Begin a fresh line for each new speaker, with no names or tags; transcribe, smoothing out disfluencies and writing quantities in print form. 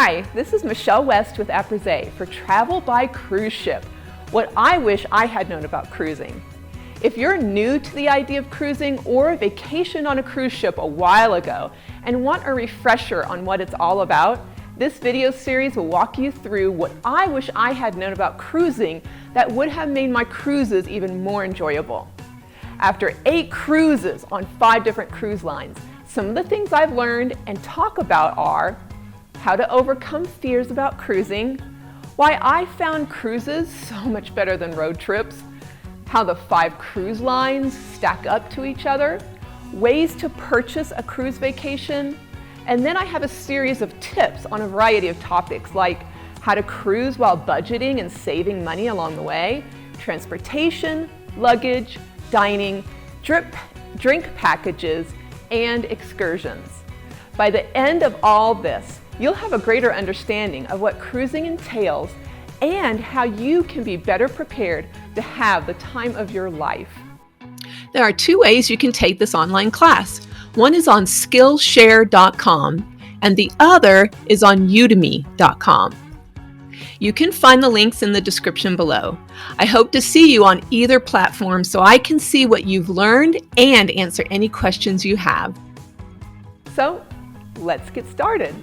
Hi, this is Michelle West with Apres for Travel by Cruise Ship, what I wish I had known about cruising. If you're new to the idea of cruising or vacationed on a cruise ship a while ago and want a refresher on what it's all about, this video series will walk you through what I wish I had known about cruising that would have made my cruises even more enjoyable. After 8 cruises on 5 different cruise lines, some of the things I've learned and talk about are how to overcome fears about cruising, why I found cruises so much better than road trips, how the 5 cruise lines stack up to each other, ways to purchase a cruise vacation, and then I have a series of tips on a variety of topics like how to cruise while budgeting and saving money along the way, transportation, luggage, dining, drink packages, and excursions. By the end of all this, you'll have a greater understanding of what cruising entails and how you can be better prepared to have the time of your life. There are 2 ways you can take this online class. One is on Skillshare.com and the other is on Udemy.com. You can find the links in the description below. I hope to see you on either platform so I can see what you've learned and answer any questions you have. So, let's get started.